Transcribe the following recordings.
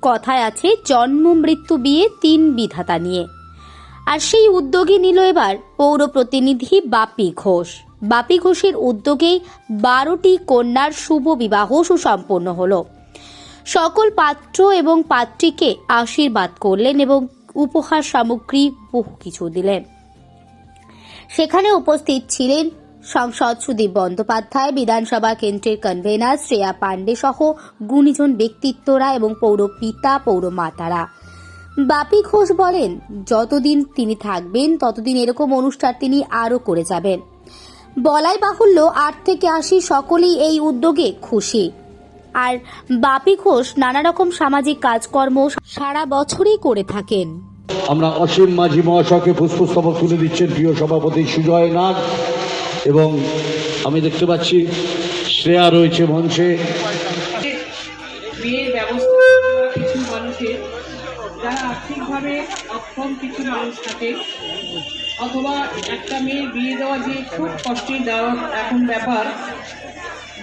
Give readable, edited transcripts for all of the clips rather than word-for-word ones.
কথায় আছে জন্ম মৃত্যু বিয়ে তিন বিধাতা নিয়ে। আর সেই উদ্যোগই নিল এবার পৌর প্রতিনিধি বাপি ঘোষ। বাপি ঘোষের উদ্যোগেই 12টি কন্যার শুভ বিবাহ সুসম্পন্ন হলো। সকল পাত্র এবং পাত্রীকে আশীর্বাদ করলেন এবং উপহার সামগ্রী বহু কিছু দিলেন। সেখানে উপস্থিত ছিলেন সাংসদ সুদীপ বন্দ্যোপাধ্যায়, বিধানসভা কেন্দ্রের কনভেনার শ্রেয়া পাণ্ডে সহ গুণীজন ব্যক্তিত্বরা এবং পৌর পিতা পৌর মাতারা। বাপি ঘোষ বলেন, যতদিন তিনি থাকবেন ততদিন এরকম অনুষ্ঠান তিনি আরও করে যাবেন। বলাই বাহুল্য 8 থেকে 80 সকলেই এই উদ্যোগে খুশি। আর বাপি ঘোষ নানা রকম সামাজিক কাজকর্ম সারা বছরই করে থাকেন। আমরা অসীম মাঝি মহাশয়কে পুষ্পস্তবক তুলে দিচ্ছেন প্রিয় সভাপতি সুজয় নাগ, এবং আমি দেখতে পাচ্ছি শ্রেয়া রয়েছে মঞ্চে। বিয়ের ব্যবস্থা কিছু মানুষের যারা আর্থিকভাবে অক্ষম কিছু মানুষ থাকে, অথবা একটা মেয়ের বিয়ে দেওয়া যে খুব কষ্টের দেওয়া এখন ব্যাপার,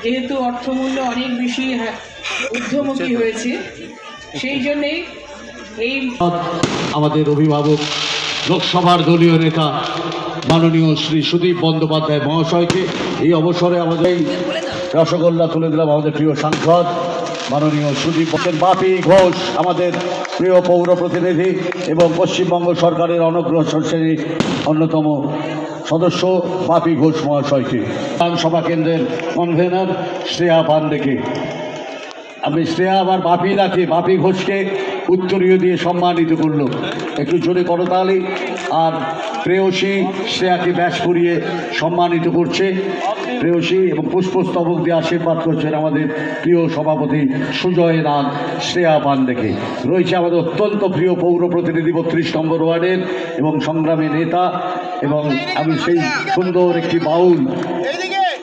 যেহেতু অর্থমূল্য অনেক বেশি ঊর্ধ্বমুখী হয়েছে, সেই জন্যেই এই আমাদের অভিভাবক লোকসভার দলীয় নেতা মাননীয় শ্রী সুদীপ বন্দ্যোপাধ্যায় মহাশয়কে এই অবসরে আমাদের রসগোল্লা তুলে দিলাম আমাদের প্রিয় সাংসদ মাননীয় সুদীপ। বাপি ঘোষ আমাদের প্রিয় পৌর প্রতিনিধি এবং পশ্চিমবঙ্গ সরকারের অনগ্রসর শ্রেণীর অন্যতম সদস্য বাপি ঘোষ মহাশয়কে, বিধানসভা কেন্দ্রের কনভেনার শ্রেয়া পাণ্ডেকে। আমি শ্রেয়া আবার বাপি রাখি, বাপি ঘোষকে উত্তরীয় দিয়ে সম্মানিত করলো, একটু জোরে করতালি। আর প্রেয়সী শ্রেয়াকে ব্যাস করিয়ে সম্মানিত করছে প্রেয়সী, এবং পুষ্পস্তবক দিয়ে আশীর্বাদ করছেন আমাদের প্রিয় সভাপতি সুজয় নাগ শ্রেয়া পাণ্ডেকে। রয়েছে আমাদের অত্যন্ত প্রিয় পৌর প্রতিনিধি 32 নম্বর ওয়ার্ডের এবং সংগ্রামী নেতা, এবং আমি সেই সুন্দর একটি বাউল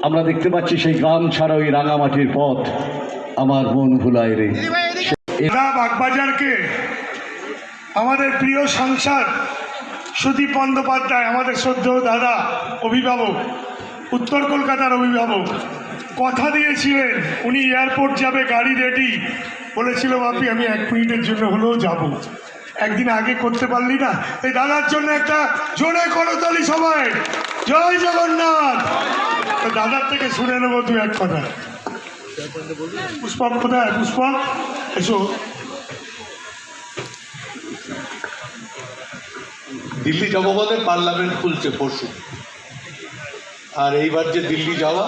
আমরা দেখতে পাচ্ছি, সেই গ্রাম ছাড়া ওই রাঙামাটির পথ আমার মন ভুলায় রে। বাগবাজারকে আমাদের প্রিয় সাংসদ সুদীপ বন্দ্যোপাধ্যায়, আমাদের শ্রদ্ধেয় দাদা, অভিভাবক, উত্তর কলকাতার অভিভাবক, কথা দিয়েছিলেন উনি এয়ারপোর্ট যাবে, গাড়ি রেডি, বলেছিল বাপি আমি 1 মিনিটের জন্য হলেও যাব। একদিন আগে করতে পারলি না, এই দাদার জন্য একটা জোরে করতালি সবাই। জয় জগন্নাথ। দাদার থেকে শুনে নেবো দু এক কথা। পুষ্পক কোথায়? পুষ্পক এসো। দিল্লি যাবো বলে পার্লামেন্ট খুলছে পরশু, আর এইবার যে দিল্লি যাওয়া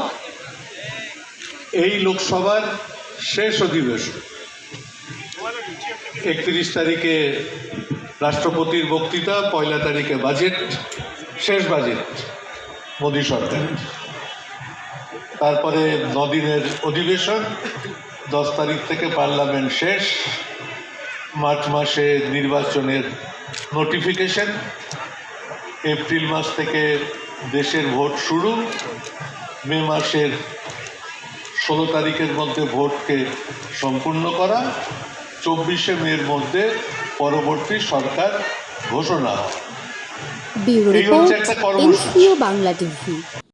এই লোকসভার শেষ অধিবেশন। 31 তারিখে রাষ্ট্রপতির বক্তৃতা, 1 তারিখে বাজেট, শেষ বাজেট মোদী সরকার, তারপরে 9 দিনের অধিবেশন, 10 তারিখ থেকে পার্লামেন্ট শেষ, মার্চ মাসে নির্বাচনের নোটিফিকেশন, এপ্রিল মাস থেকে দেশের ভোট শুরু, মে মাসের 16 তারিখের মধ্যে ভোটকে সম্পূর্ণ করা, 24শে মের মধ্যে পরবর্তী সরকার ঘোষণা হয়। Bureau report, NCO Bangla TV.